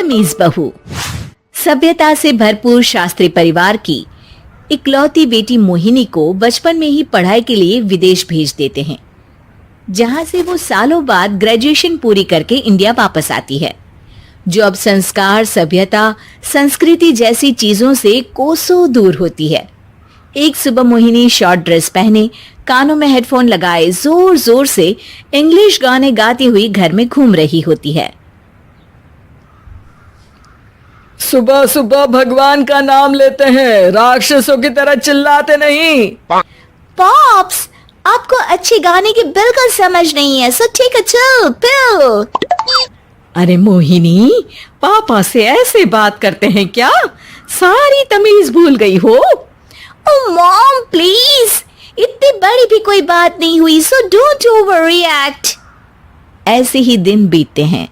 बदतमीज बहू। सभ्यता से भरपूर शास्त्री परिवार की इकलौती बेटी मोहिनी को बचपन में ही पढ़ाई के लिए विदेश भेज देते हैं, जहां से वो सालों बाद ग्रेजुएशन पूरी करके इंडिया वापस आती है, जो अब संस्कार, सभ्यता, संस्कृति जैसी चीजों से कोसों दूर होती है। एक सुबह मोहिनी शॉर्ट ड्रेस पहने, कानों में हेडफोन लगाए जोर जोर से इंग्लिश गाने गाती हुई घर में घूम रही होती है। सुबह सुबह भगवान का नाम लेते हैं, राक्षसों की तरह चिल्लाते नहीं। पॉप्स, आपको अच्छे गाने की बिल्कुल समझ नहीं है, so take a chill pill. अरे मोहिनी, पापा से ऐसे बात करते हैं क्या? सारी तमीज भूल गई हो। ओह मॉम प्लीज, इतनी बड़ी भी कोई बात नहीं हुई, सो डोंट ओवररिएक्ट। ऐसे ही दिन बीतते हैं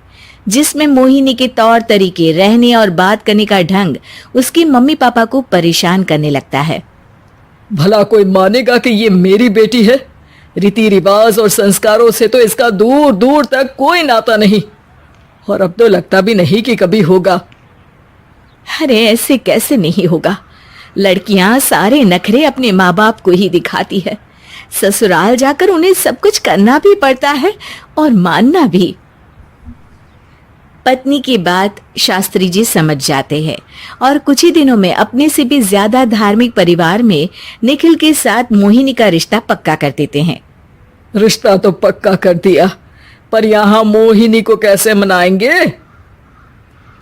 जिसमें मोहिनी के तौर तरीके, रहने और बात करने का ढंग उसके मम्मी पापा को परेशान करने लगता है। भला कोई मानेगा कि ये मेरी बेटी है? रीति रिवाज और संस्कारों से तो इसका दूर दूर तक कोई नाता नहीं, और अब तो लगता भी नहीं कि कभी होगा। अरे ऐसे कैसे नहीं होगा? लड़कियां सारे नखरे अपने माँ बाप को ही दिखाती है। ससुराल जाकर उन्हें सब कुछ करना भी पड़ता है और मानना भी। पत्नी की बात शास्त्री जी समझ जाते हैं और कुछ ही दिनों में अपने से भी ज्यादा धार्मिक परिवार में निखिल के साथ मोहिनी का रिश्ता पक्का कर देते हैं। रिश्ता तो पक्का कर दिया, पर यहाँ मोहिनी को कैसे मनाएंगे?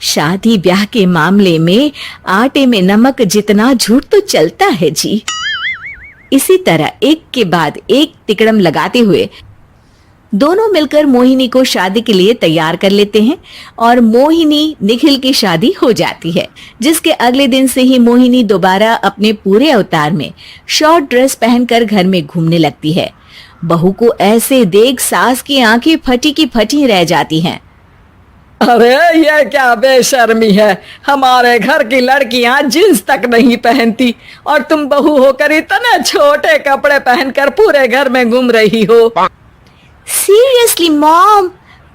शादी ब्याह के मामले में आटे में नमक जितना झूठ तो चलता है जी। इसी तरह एक के बाद एक तिकड़म लगाते हुए दोनों मिलकर मोहिनी को शादी के लिए तैयार कर लेते हैं और मोहिनी निखिल की शादी हो जाती है, जिसके अगले दिन से ही मोहिनी दोबारा अपने पूरे अवतार में शॉर्ट ड्रेस पहनकर घर में घूमने लगती है। बहू को ऐसे देख सास की आंखें फटी की फटी रह जाती हैं। अरे ये क्या बेशर्मी है, हमारे घर की लड़कियां जींस तक नहीं पहनती और तुम बहू होकर इतने छोटे कपड़े पहनकर पूरे घर में घूम रही हो। सीरियसली मॉम,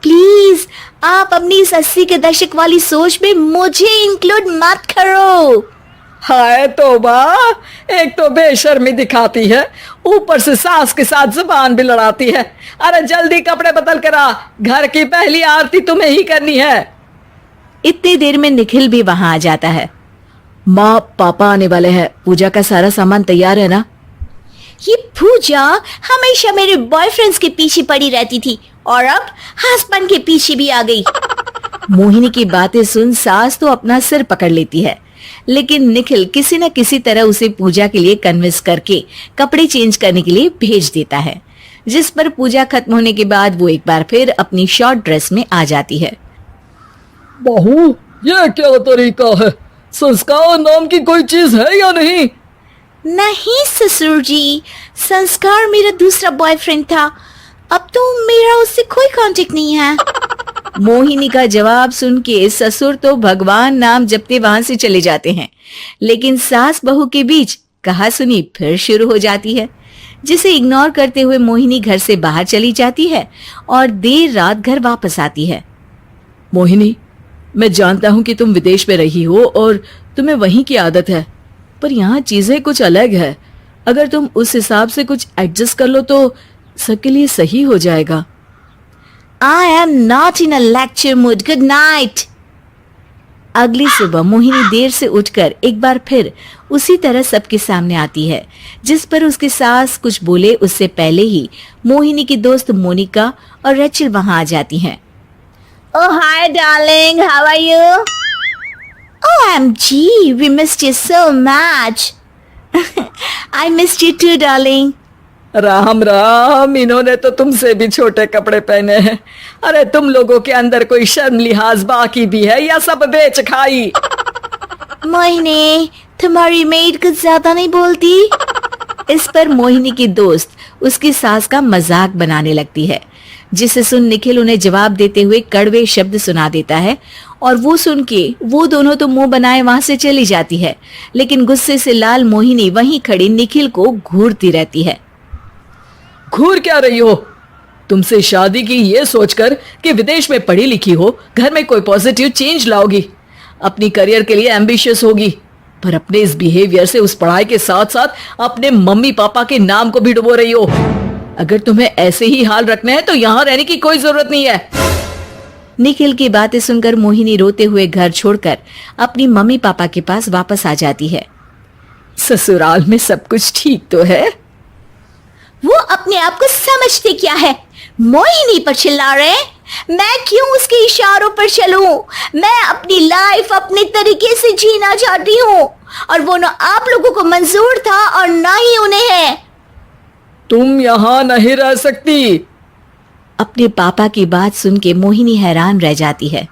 प्लीज आप अपनी इस 80 के दशक वाली सोच में मुझे इंक्लूड मत करो। हाय तौबा, एक तो बेशर्मी दिखाती है, ऊपर से सास के साथ जुबान भी लड़ाती है। अरे जल्दी कपड़े बदल कर आ, घर की पहली आरती तुम्हें ही करनी है। इतनी देर में निखिल भी वहां आ जाता है। माँ, पापा आने वाले हैं, पूजा का सारा सामान तैयार है ना? ये पूजा हमेशा मेरे बॉयफ्रेंड्स के पीछे पड़ी रहती थी और अब हस्बैंड के पीछे भी आ गई। मोहिनी की बातें सुन सास तो अपना सिर पकड़ लेती है, लेकिन निखिल किसी न किसी तरह उसे पूजा के लिए कन्विंस करके कपड़े चेंज करने के लिए भेज देता है, जिस पर पूजा खत्म होने के बाद वो एक बार फिर अपनी शॉर्ट ड्रेस में आ जाती है। बहू, ये क्या तरीका है? संस्कार नाम की कोई चीज है या नहीं? नहीं ससुर जी, संस्कार मेरा दूसरा बॉयफ्रेंड था, अब तो मेरा उससे कोई कांटेक्ट नहीं है। मोहिनी का जवाब सुन के ससुर तो भगवान नाम जपते वहां से चले जाते हैं, लेकिन सास बहू के बीच कहासुनी फिर शुरू हो जाती है, जिसे इग्नोर करते हुए मोहिनी घर से बाहर चली जाती है और देर रात घर वापस आती है। मोहिनी, मैं जानता हूँ कि तुम विदेश में रही हो और तुम्हें वहीं की आदत है, पर यहाँ चीजें कुछ अलग है। अगर तुम उस हिसाब से कुछ एडजस्ट कर लो तो सबके लिए सही हो जाएगा। I am not in a lecture mood. Good night. अगली सुबह मोहिनी देर से उठकर एक बार फिर उसी तरह सबके सामने आती है, जिस पर उसकी सास कुछ बोले उससे पहले ही मोहिनी की दोस्त मोनिका और रेचल वहां आ जाती हैं। Oh hi darling, how are you? OMG, we missed you so much. I missed you too darling. Ram Ram, इन्होंने तो तुमसे भी छोटे कपड़े पहने हैं। अरे तुम लोगों के अंदर कोई शर्म लिहाज बाकी भी है या सब बेच खाई? मोहिनी, तुम्हारी मेड कुछ ज्यादा नहीं बोलती? इस पर मोहिनी की दोस्त उसकी सास का मजाक बनाने लगती है, जिसे सुन निखिल उन्हें जवाब देते हुए कड़वे शब्द सुना देता है और वो सुन के वो दोनों तो मुंह बनाए वहां से चली जाती है, लेकिन गुस्से से लाल मोहिनी वहीं खड़ी निखिल को घूरती रहती है। घूर क्या रही हो? तुमसे शादी की ये सोचकर कि विदेश में पढ़ी लिखी हो, घर में कोई पॉजिटिव चेंज लाओगी, अपनी करियर के लिए एम्बिशियस होगी, पर अपने इस बिहेवियर से उस पढ़ाई के साथ साथ अपने मम्मी पापा के नाम को भी डुबो रही हो। अगर तुम्हें ऐसे ही हाल रखने हैं तो यहां रहने की कोई जरूरत नहीं है। निखिल की बातें सुनकर मोहिनी रोते हुए घर छोड़कर अपनी मम्मी पापा के पास वापस आ जाती है। ससुराल में सब कुछ ठीक तो है? वो अपने आप को समझते क्या है? मोहिनी पर चिल्ला रहे हैं? मैं क्यों उसके इशारों पर चलूं? मैं अपनी लाइफ अपने तरीके से जीना चाहती हूँ और वो ना आप लोगों को मंजूर था और ना ही उन्हें है। तुम यहाँ नहीं रह सकती। अपने पापा की बात सुन के मोहिनी हैरान रह जाती है।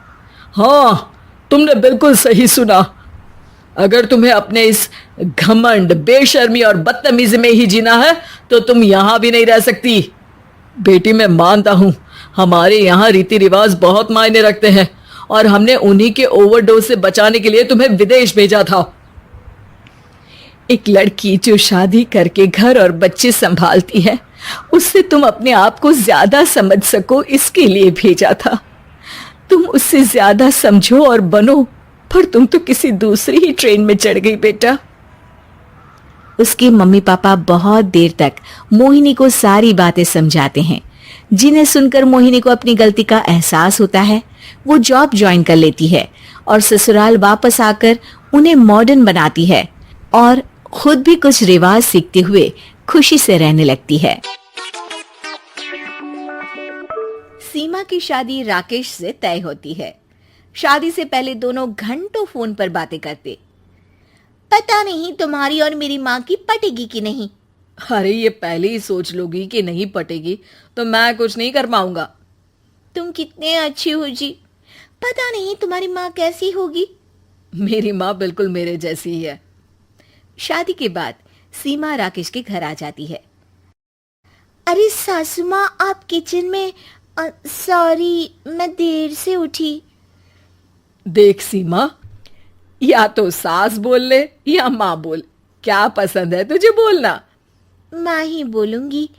हाँ, तुमने बिल्कुल सही सुना। अगर तुम्हें अपने इस घमंड, बेशर्मी और बदतमीजी में ही जीना है तो तुम यहाँ भी नहीं रह सकती। बेटी, मैं मानता हूँ हमारे यहाँ रीति रिवाज बहुत मायने रखते हैं और हमने उन्हीं के ओवरडोज से बचाने के लिए तुम्हें विदेश भेजा था। एक लड़की जो शादी करके घर और बच्चे संभालती है, उससे तुम अपने आप को ज्यादा समझ सको इसके लिए भेजा था। तुम उससे ज्यादा समझो और बनो, पर तुम तो किसी दूसरी ही ट्रेन में चढ़ गई बेटा। उसके मम्मी पापा बहुत देर तक मोहिनी को सारी बातें समझाते हैं, जिन्हें सुनकर मोहिनी को अपनी गलती का एहसास होता है। वो जॉब ज्वाइन कर लेती है और ससुराल वापस आकर उन्हें मॉडर्न बनाती है और खुद भी कुछ रिवाज सीखते हुए खुशी से रहने लगती है। सीमा की शादी राकेश से तय होती है। शादी से पहले दोनों घंटों फोन पर बातें करते। पता नहीं तुम्हारी और मेरी माँ की पटेगी कि नहीं। अरे, ये पहले ही सोच लोगी कि नहीं पटेगी तो मैं कुछ नहीं कर पाऊंगा। तुम कितने अच्छे हो जी। पता नहीं तुम्हारी माँ कैसी होगी। मेरी माँ बिल्कुल मेरे जैसी ही है। शादी के बाद सीमा राकेश के घर आ जाती है। अरे सासू माँ, आप किचन में। सॉरी, मैं देर से उठी। देख सीमा, या तो सास बोल ले या माँ बोल, क्या पसंद है तुझे बोलना? माँ ही बोलूंगी।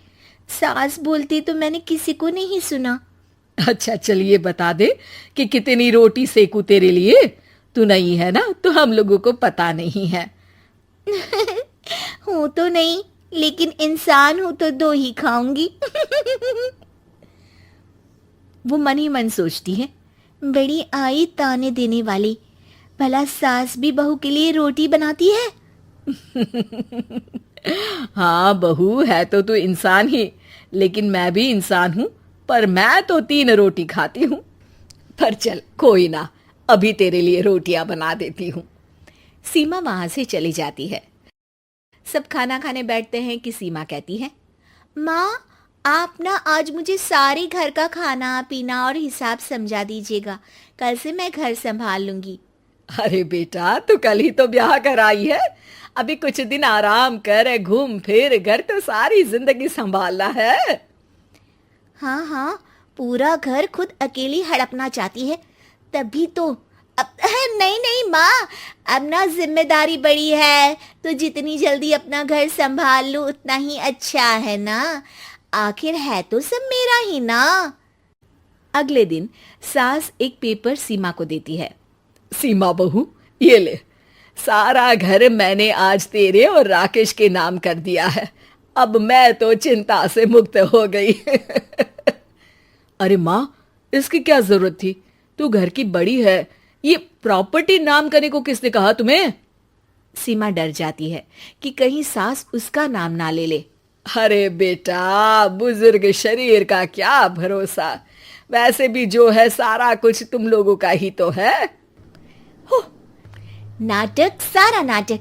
सास बोलती तो मैंने किसी को नहीं सुना। अच्छा, चलिए बता दे कि कितनी रोटी सेकू तेरे लिए। तू नहीं है ना तो हम लोगों को पता नहीं है। हूं तो नहीं, लेकिन इंसान हूं तो 2 ही खाऊंगी। वो मन ही मन सोचती है, बड़ी आई ताने देने वाली। भला सास भी बहू के लिए रोटी बनाती है? हाँ, बहू है तो तू इंसान ही, लेकिन मैं भी इंसान हूँ, पर मैं तो 3 रोटी खाती हूँ। पर चल कोई ना, अभी तेरे लिए रोटियां बना देती हूँ। सीमा वहां से चली जाती है। सब खाना खाने बैठते हैं कि सीमा कहती है, माँ, आप ना आज मुझे सारे घर का खाना पीना और हिसाब समझा दीजिएगा। कल से मैं घर संभाल लूंगी। अरे बेटा, तू कल ही तो ब्याह कर आई है, अभी कुछ दिन आराम कर, घूम फिर, घर तो सारी जिंदगी संभालना है। हाँ हाँ, पूरा घर खुद अकेली हड़पना चाहती है, तभी तो। अब नहीं नहीं माँ, अब ना जिम्मेदारी बड़ी है, तो जितनी जल्दी अपना घर संभाल लूँ उतना ही अच्छा है ना। आखिर है तो सब मेरा ही ना। अगले दिन सास एक पेपर सीमा को देती है। सीमा बहू, ये ले, सारा घर मैंने आज तेरे और राकेश के नाम कर दिया है। अब मैं तो चिंता से मुक्त हो गई। अरे माँ, इसकी क्या जरूरत थी? तू घर की बड़ी है, ये प्रॉपर्टी नाम करने को किसने कहा तुम्हें? सीमा डर जाती है कि कहीं सास उसका नाम ना ले ले। अरे बेटा, बुजुर्ग शरीर का क्या भरोसा। वैसे भी जो है सारा कुछ तुम लोगों का ही तो है। नाटक, सारा नाटक।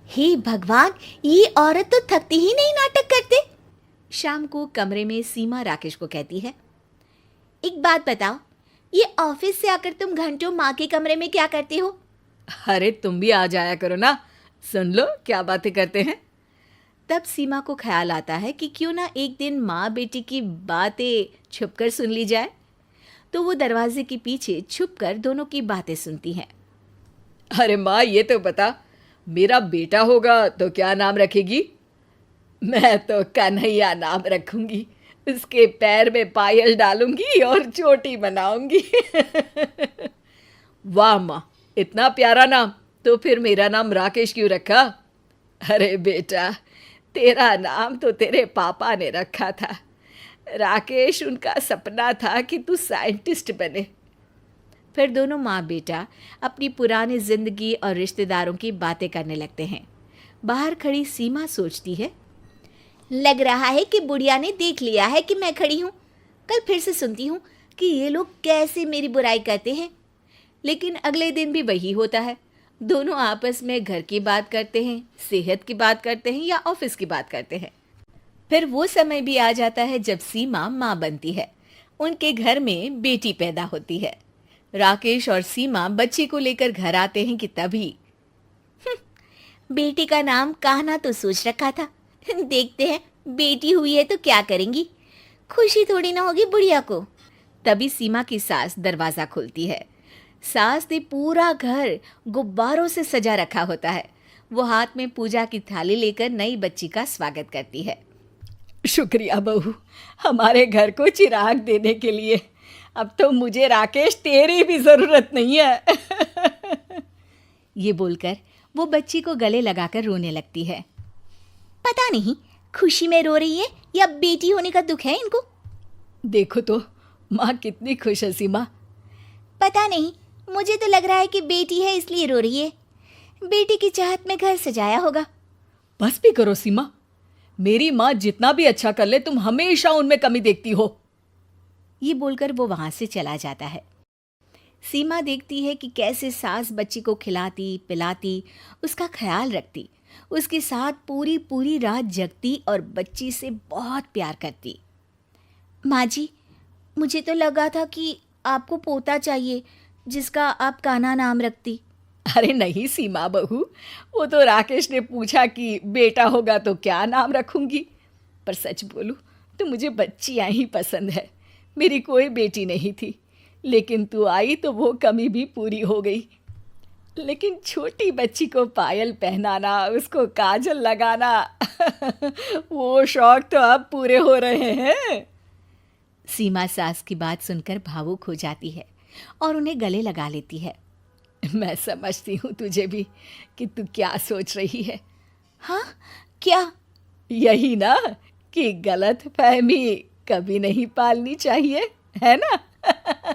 हे भगवान, ये औरत तो थकती ही नहीं नाटक करते। शाम को कमरे में सीमा राकेश को कहती है, एक बात बताओ, ये ऑफिस से आकर तुम घंटों माँ के कमरे में क्या करते हो? अरे तुम भी आ जाया करो ना, सुन लो क्या बातें करते हैं। तब सीमा को ख्याल आता है कि क्यों ना एक दिन माँ बेटी की बातें छुपकर सुन ली जाए। तो वो दरवाजे के पीछे छुपकर दोनों की बातें सुनती हैं। अरे माँ, ये तो बता, मेरा बेटा होगा तो क्या नाम रखेगी? मैं तो कन्हैया नाम रखूंगी। उसके पैर में पायल डालूंगी और चोटी बनाऊंगी। वाह माँ, इतना प्यारा नाम। तो फिर मेरा नाम राकेश क्यों रखा? अरे बेटा, तेरा नाम तो तेरे पापा ने रखा था। राकेश उनका सपना था कि तू साइंटिस्ट बने। फिर दोनों माँ बेटा अपनी पुरानी जिंदगी और रिश्तेदारों की बातें करने लगते हैं। बाहर खड़ी सीमा सोचती है, लग रहा है कि बुढ़िया ने देख लिया है कि मैं खड़ी हूँ। कल फिर से सुनती हूँ कि ये लोग कैसे मेरी बुराई करते हैं। लेकिन अगले दिन भी वही होता है। दोनों आपस में घर की बात करते हैं, सेहत की बात करते हैं या ऑफिस की बात करते हैं। फिर वो समय भी आ जाता है जब सीमा माँ बनती है। उनके घर में बेटी पैदा होती है। राकेश और सीमा बच्ची को लेकर घर आते हैं कि तभी बेटी का नाम कान्हा तो सोच रखा था, देखते हैं बेटी हुई है तो क्या करेंगी, खुशी थोड़ी ना होगी बुढ़िया को। तभी सीमा की सास दरवाजा खोलती है। सास ने पूरा घर गुब्बारों से सजा रखा होता है। वो हाथ में पूजा की थाली लेकर नई बच्ची का स्वागत करती है। शुक्रिया बहू, हमारे घर को चिराग देने के लिए। अब तो मुझे राकेश तेरी भी ज़रूरत नहीं है। ये बोलकर वो बच्ची को गले लगाकर रोने लगती है। पता नहीं खुशी में रो रही है या बेटी होने का दुख है इनको। देखो तो माँ कितनी खुश है सीमा। पता नहीं, मुझे तो लग रहा है कि बेटी है इसलिए रो रही है। बेटी की चाहत में घर सजाया होगा। बस भी करो सीमा, मेरी माँ जितना भी अच्छा कर ले तुम हमेशा उनमें कमी देखती हो। ये बोलकर वो वहां से चला जाता है। सीमा देखती है कि कैसे सास बच्ची को खिलाती पिलाती, उसका ख्याल रखती, उसके साथ पूरी पूरी रात जगती और बच्ची से बहुत प्यार करती। माँ जी, मुझे तो लगा था कि आपको पोता चाहिए जिसका आप कान्हा नाम रखती। अरे नहीं सीमा बहू, वो तो राकेश ने पूछा कि बेटा होगा तो क्या नाम रखूंगी। पर सच बोलूं तो मुझे बच्चियां ही पसंद है। मेरी कोई बेटी नहीं थी, लेकिन तू आई तो वो कमी भी पूरी हो गई। लेकिन छोटी बच्ची को पायल पहनाना, उसको काजल लगाना वो शौक तो अब पूरे हो रहे हैं। सीमा सास की बात सुनकर भावुक हो जाती है और उन्हें गले लगा लेती है। मैं समझती हूँ तुझे भी कि तू क्या सोच रही है। हाँ, क्या? यही ना कि गलत फहमी कभी नहीं पालनी चाहिए, है ना?